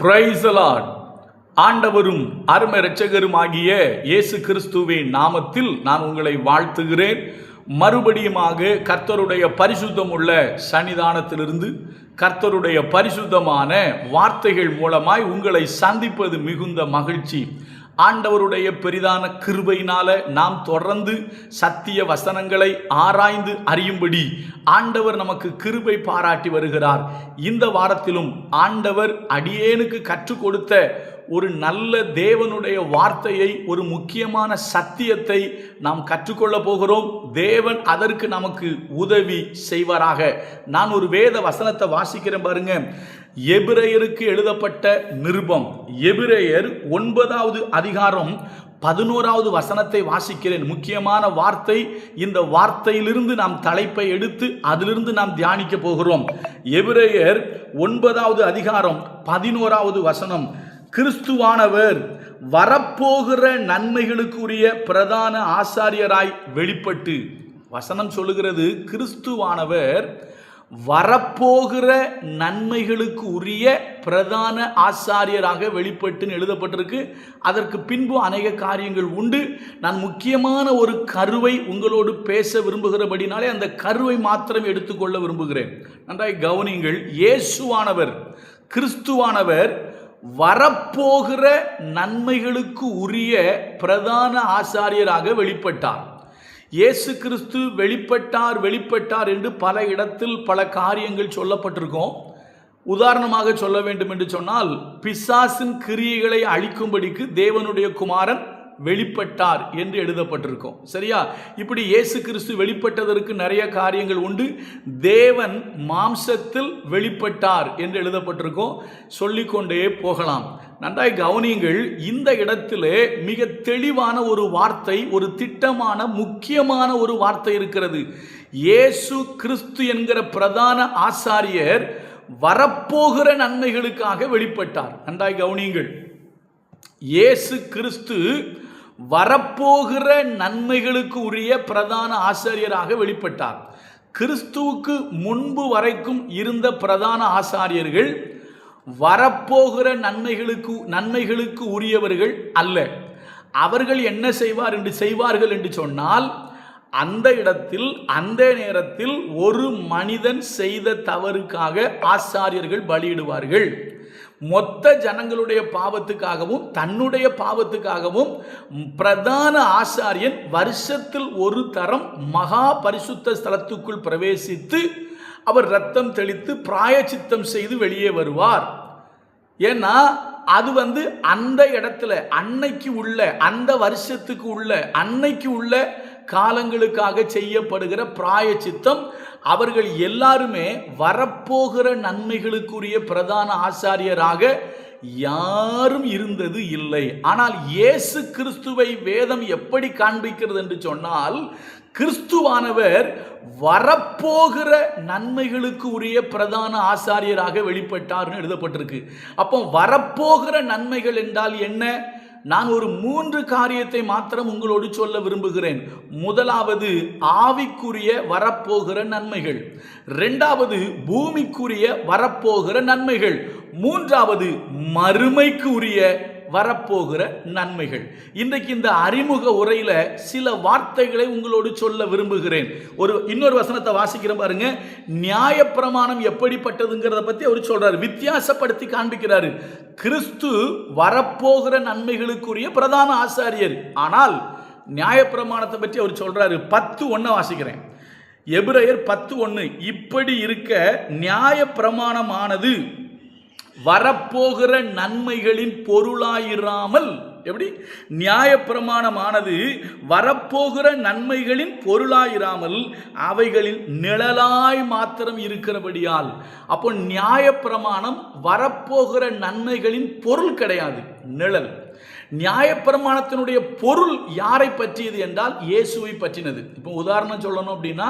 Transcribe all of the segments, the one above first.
Praise the Lord. ஆண்டவரும் அருமை இரட்சகருமாகிய இயேசு கிறிஸ்துவின் நாமத்தில் நான் உங்களை வாழ்த்துகிறேன். மறுபடியுமாக கர்த்தருடைய பரிசுத்தமுள்ள சன்னிதானத்திலிருந்து கர்த்தருடைய பரிசுத்தமான வார்த்தைகள் மூலமாய் உங்களை சந்திப்பது மிகுந்த மகிழ்ச்சி. ஆண்டவருடைய பெரிதான கிருபையினால நாம் தொடர்ந்து சத்திய வசனங்களை ஆராய்ந்து அறியும்படி ஆண்டவர் நமக்கு கிருபை பாராட்டி வருகிறார். இந்த வாரத்திலும் ஆண்டவர் அடியேனுக்கு கற்றுக் கொடுத்த ஒரு நல்ல தேவனுடைய வார்த்தையை, ஒரு முக்கியமான சத்தியத்தை நாம் கற்றுக்கொள்ள போகிறோம். தேவன் அதற்கு நமக்கு உதவி செய்வாராக. நான் ஒரு வேத வசனத்தை வாசிக்கிறேன் பாருங்க. எபிரேயருக்கு எழுதப்பட்ட நிருபம், எபிரேயர் 9வது அதிகாரம் 11வது வசனத்தை வாசிக்கிறேன். முக்கியமான வார்த்தை. இந்த வார்த்தையிலிருந்து நாம் தலைப்பை எடுத்து அதிலிருந்து நாம் தியானிக்க போகிறோம். எபிரேயர் 9வது அதிகாரம் 11வது வசனம். கிறிஸ்துவானவர் வரப்போகிற நன்மைகளுக்குரிய பிரதான ஆசாரியராய் வெளிப்பட்டு, வசனம் சொல்லுகிறது கிறிஸ்துவானவர் வரப்போகிற நன்மைகளுக்கு உரிய பிரதான ஆசாரியராக வெளிப்பட்டுன்னு எழுதப்பட்டிருக்கு. அதற்கு பின்பு அநேக காரியங்கள் உண்டு. நான் முக்கியமான ஒரு கருவை உங்களோடு பேச விரும்புகிறபடினாலே அந்த கருவை மாத்திரம் எடுத்துக்கொள்ள விரும்புகிறேன். நன்றாய் கவனிங்கள். இயேசுவானவர், கிறிஸ்துவானவர் வரப்போகிற நன்மைகளுக்கு உரிய பிரதான ஆசாரியராக வெளிப்பட்டார். இயேசு கிறிஸ்து வெளிப்பட்டார் என்று பல இடத்தில் பல காரியங்கள் சொல்லப்பட்டிருக்கும். உதாரணமாக சொல்ல வேண்டும் என்று சொன்னால், பிசாசின் கிரியைகளை அழிக்கும்படிக்கு தேவனுடைய குமாரன் வெளிப்பட்டார் என்று எழுதப்பட்டிருக்கும். சரியா? இப்படி இயேசு கிறிஸ்து வெளிப்பட்டதற்கு நிறைய காரியங்கள் உண்டு. தேவன் மாம்சத்தில் வெளிப்பட்டார் என்று எழுதப்பட்டிருக்கும். சொல்லிக்கொண்டே போகலாம். நன்றாய் கவனியுங்கள். இந்த இடத்திலே மிக தெளிவான ஒரு வார்த்தை, ஒரு திட்டமான முக்கியமான ஒரு வார்த்தை இருக்கிறது. இயேசு கிறிஸ்து என்கிற பிரதான ஆசாரியர் வரப்போகிற நன்மைகளுக்காக வெளிப்பட்டார். நன்றாய் கவனியுங்கள். இயேசு கிறிஸ்து வரப்போகிற நன்மைகளுக்கு உரிய பிரதான ஆசாரியராக வெளிப்பட்டார். கிறிஸ்துவுக்கு முன்பு வரைக்கும் இருந்த பிரதான ஆசாரியர்கள் வரப்போகிற நன்மைகளுக்கு உரியவர்கள் அல்ல. அவர்கள் என்ன செய்வார்கள் என்று சொன்னால், அந்த இடத்தில் அந்த நேரத்தில் ஒரு மனிதன் செய்த தவறுக்காக ஆசாரியர்கள் பலியிடுவார்கள். மொத்த ஜனங்களுடைய பாவத்துக்காகவும் தன்னுடைய பாவத்துக்காகவும் பிரதான ஆசாரியன் வருஷத்தில் ஒரு தரம் மகா பரிசுத்த ஸ்தலத்துக்குள் பிரவேசித்து அவர் ரத்தம் தெளித்து பிராயச்சித்தம் செய்து வெளியே வருவார். ஏன்னா அது அந்த இடத்துல அன்னைக்கு உள்ள, அந்த வருஷத்துக்கு உள்ள, அன்னைக்கு உள்ள காலங்களுக்காக செய்யப்படுகிற பிராயச்சித்தம். அவர்கள் எல்லாருமே வரப்போகிற நன்மைகளுக்குரிய பிரதான ஆசாரியராக யாரும் இருந்தது இல்லை. ஆனால் இயேசு கிறிஸ்துவை வேதம் எப்படி காண்பிக்கிறது என்று சொன்னால், கிறிஸ்துவானவர் வரப்போகிற நன்மைகளுக்கு உரிய பிரதான ஆசாரியராக வெளிப்பட்டார்னு எழுதப்பட்டிருக்கு. அப்போ வரப்போகிற நன்மைகள் என்றால் என்ன? நான் ஒரு 3 காரியத்தை மாத்திரம் உங்களோடு சொல்ல விரும்புகிறேன். முதலாவது ஆவிக்குரிய வரப்போகிற நன்மைகள், 2வது பூமிக்குரிய வரப்போகிற நன்மைகள், 3வது மறுமைக்கு உரிய வரப்போகிற நன்மைகள். இன்றைக்கு இந்த அறிமுக உரையில சில வார்த்தைகளை உங்களோடு சொல்ல விரும்புகிறேன். இன்னொரு வசனத்தை வாசிக்கிற பாருங்க. நியாயப்பிரமாணம் எப்படிப்பட்டதுங்கிறத பத்தி அவர் சொல்றாரு, வித்தியாசப்படுத்தி காண்பிக்கிறாரு. கிறிஸ்து வரப்போகிற நன்மைகளுக்குரிய பிரதான ஆசாரியர். ஆனால் நியாயப்பிரமாணத்தை பற்றி அவர் சொல்றாரு. 10:1 வாசிக்கிறேன். எபிரேயர் 10:1. இப்படி இருக்க நியாயப்பிரமாணமானது வரப்போகிற நன்மைகளின் பொருளாயிராமல், எப்படி? நியாயப்பிரமாணமானது வரப்போகிற நன்மைகளின் பொருளாயிராமல் அவைகளின் நிழலாய் மாத்திரம் இருக்கிறபடியால். அப்போ நியாயப்பிரமாணம் வரப்போகிற நன்மைகளின் பொருள் கிடையாது, நிழல். நியாயப்பிரமாணத்தினுடைய பொருள் யாரை பற்றியது என்றால் இயேசுவை பற்றினது. இப்போ உதாரணம் சொல்லணும் அப்படின்னா,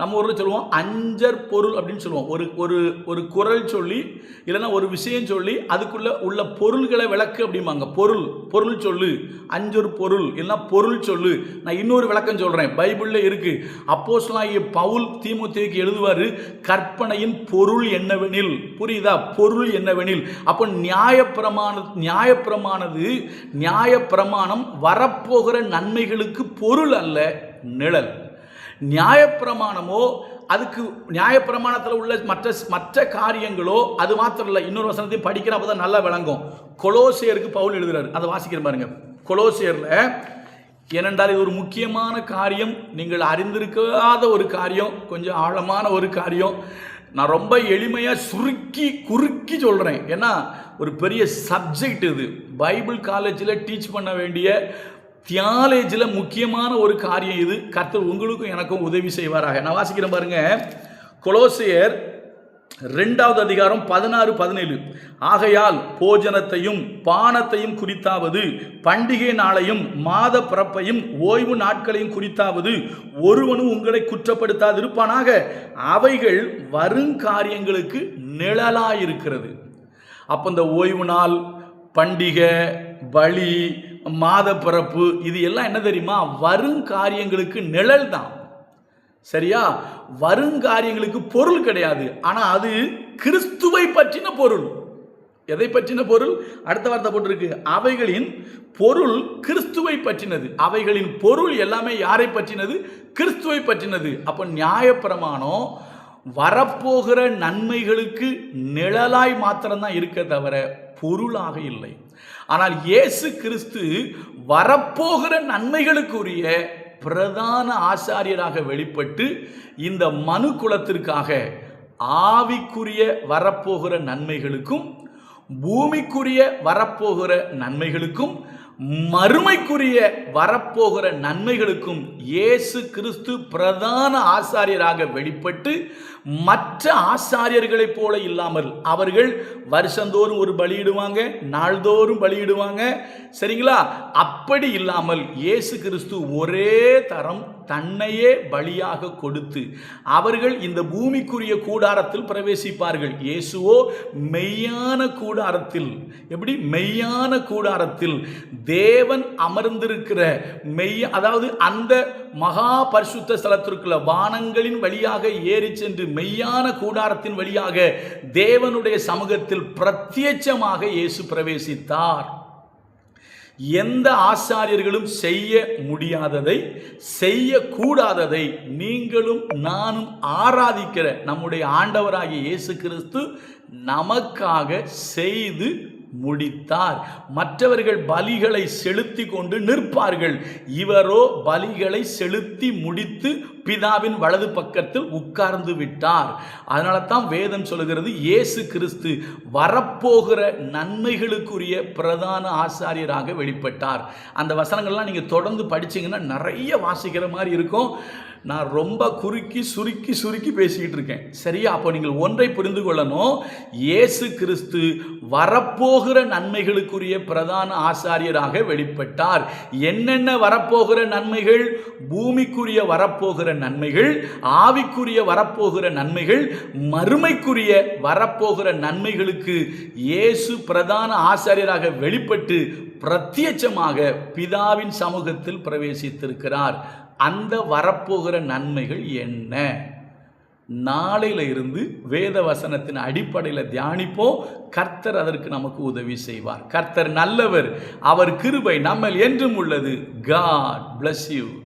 நம்ம ஊரில் சொல்லுவோம் அஞ்சர் பொருள் அப்படின்னு சொல்லுவோம். ஒரு குறள் சொல்லி இல்லைன்னா ஒரு விஷயம் சொல்லி அதுக்குள்ள உள்ள பொருள்களை விளக்கு அப்படிம்பாங்க. பொருள் சொல்லு, அஞ்சொரு பொருள் இல்லைன்னா பொருள் சொல்லு. நான் இன்னொரு விளக்கம் சொல்கிறேன், பைபிளில் இருக்கு. அப்போஸ்தலனாகிய பவுல் தீமோத்தேயுக்கு எழுதுவார், கற்பனையின் பொருள் என்னவெனில். புரியுதா? பொருள் என்னவெனில். அப்போ நியாயப்பிரமாணம் வரப்போகிற நன்மைகளுக்கு பொருள் அல்ல, நிழல். நியாயப்பிரமாணமோ அதுக்கு நியாயப்பிரமாணத்தில் உள்ள மற்ற காரியங்களோ அது மாத்திரம் இல்லை. இன்னொரு வசனத்தையும் படிக்கிற அப்போ தான் நல்லா விளங்கும். கொலோசியருக்கு பவுல் எழுதுறாரு, அதை வாசிக்கிற பாருங்க. கொலோசியரில் ஏனென்றால் இது ஒரு முக்கியமான காரியம், நீங்கள் அறிந்திருக்காத ஒரு காரியம், கொஞ்சம் ஆழமான ஒரு காரியம். நான் ரொம்ப எளிமையாக குறுக்கி சொல்கிறேன். ஏன்னா ஒரு பெரிய சப்ஜெக்ட் இது. பைபிள் காலேஜில் டீச் பண்ண வேண்டிய தியாலஜியில் முக்கியமான ஒரு காரியம் இது. கர்த்தர் உங்களுக்கும் எனக்கும் உதவி செய்வாராக. நான் வாசிக்கிறேன் பாருங்க. கொலோசியர் 2வது அதிகாரம் 16-17. ஆகையால் போஜனத்தையும் பானத்தையும் குறித்தாவது, பண்டிகை நாளையும் மாத பிறப்பையும் ஓய்வு நாட்களையும் குறித்தாவது ஒருவனும் உங்களை குற்றப்படுத்தாதிருப்பானாக, அவைகள் வருங்காரியங்களுக்கு நிழலாயிருக்கிறது. அப்போ இந்த ஓய்வு நாள், பண்டிகை, பலி, மாத பிறப்பு, இது எல்லாம் என்ன தெரியுமா? வருங்காரியங்களுக்கு நிழல் தான். சரியா? வருங்காரியங்களுக்கு பொருள் கிடையாது. ஆனால் அது கிறிஸ்துவை பற்றின பொருள். எதை பற்றின பொருள்? அடுத்த வார்த்தை போட்டிருக்கு, அவைகளின் பொருள் கிறிஸ்துவை பற்றினது. அவைகளின் பொருள் எல்லாமே யாரை பற்றினது? கிறிஸ்துவை பற்றினது. அப்போ நியாயப்பிரமாணம் வரப்போகிற நன்மைகளுக்கு நிழலாய் மாத்திரம்தான் இருக்க தவிர பொருளாக இல்லை. ஆனால் இயேசு கிறிஸ்து வரப்போகிற நன்மைகளுக்குரிய பிரதான ஆசாரியராக வெளிப்பட்டு இந்த மனு குலத்திற்காக ஆவிக்குரிய வரப்போகிற நன்மைகளுக்கும் பூமிக்குரிய வரப்போகிற நன்மைகளுக்கும் மறுமைக்குரிய வரப்போகிற நன்மைகளுக்கும் இயேசு கிறிஸ்து பிரதான ஆசாரியராக வெளிப்பட்டு, மற்ற ஆசாரியர்களைப் போல இல்லாமல் அவர்கள் வருஷந்தோறும் ஒரு பலியிடுவாங்க, நாள்தோறும் பலியிடுவாங்க. சரிங்களா? அப்படி இல்லாமல் இயேசு கிறிஸ்து ஒரே தரம் தன்னையே பலியாக கொடுத்து அவர்கள் இந்த பூமிக்குரிய கூடாரத்தில் பிரவேசிப்பார்கள். இயேசுவோ மெய்யான கூடாரத்தில், எப்படி? மெய்யான கூடாரத்தில் தேவன் அமர்ந்திருக்கிற அதாவது அந்த மகா பரிசுத்த ஸ்தலத்திற்குள்ள வானங்களின் வழியாக ஏறி சென்று மெய்யான கூடாரத்தின் வழியாக தேவனுடைய சமூகத்தில் பிரத்யட்சமாக இயேசு பிரவேசித்தார். எந்த ஆசாரியர்களும் செய்ய முடியாததை, செய்யக்கூடாததை நீங்களும் நானும் ஆராதிக்கிற நம்முடைய ஆண்டவராகிய இயேசு கிறிஸ்து நமக்காக செய்து முடித்தார். மற்றவர்கள் பலிகளை செலுத்தி கொண்டு நிற்பார்கள், இவரோ பலிகளை செலுத்தி முடித்து பிதாவின் வலது பக்கத்தில் உட்கார்ந்து விட்டார். அதனால தான் வேதம் சொல்லுகிறது, இயேசு கிறிஸ்து வரப்போகிற நன்மைகளுக்குரிய பிரதான ஆசாரியராக வெளிப்பட்டார். அந்த வசனங்கள்லாம் நீங்கள் தொடர்ந்து படிச்சீங்கன்னா நிறைய வாசிக்கிற மாதிரி இருக்கும். நான் ரொம்ப சுருக்கி பேசிக்கிட்டு இருக்கேன். சரியா? அப்போ நீங்கள் ஒன்றை புரிந்து கொள்ளணும், இயேசு கிறிஸ்து வரப்போகிற நன்மைகளுக்குரிய பிரதான ஆசாரியராக வெளிப்பட்டார். என்னென்ன வரப்போகிற நன்மைகள்? பூமிக்குரிய வரப்போகிற நன்மைகள், ஆவிக்குரிய வரப்போகிற நன்மைகள், மறுமைக்குரிய வரப்போகிற நன்மைகளுக்கு இயேசு பிரதான ஆசாரியராக வெளிப்பட்டு பிரத்யட்சமாக பிதாவின் சமூகத்தில் பிரவேசித்திருக்கிறார். அந்த வரப்போகிற நன்மைகள் என்ன? நாளையில இருந்து வேத வசனத்தின் அடிப்படையில் தியானிப்போம். கர்த்தர் அதற்கு நமக்கு உதவி செய்வார். கர்த்தர் நல்லவர், அவர் கிருபை நம்மில் என்றும் உள்ளது. God bless you.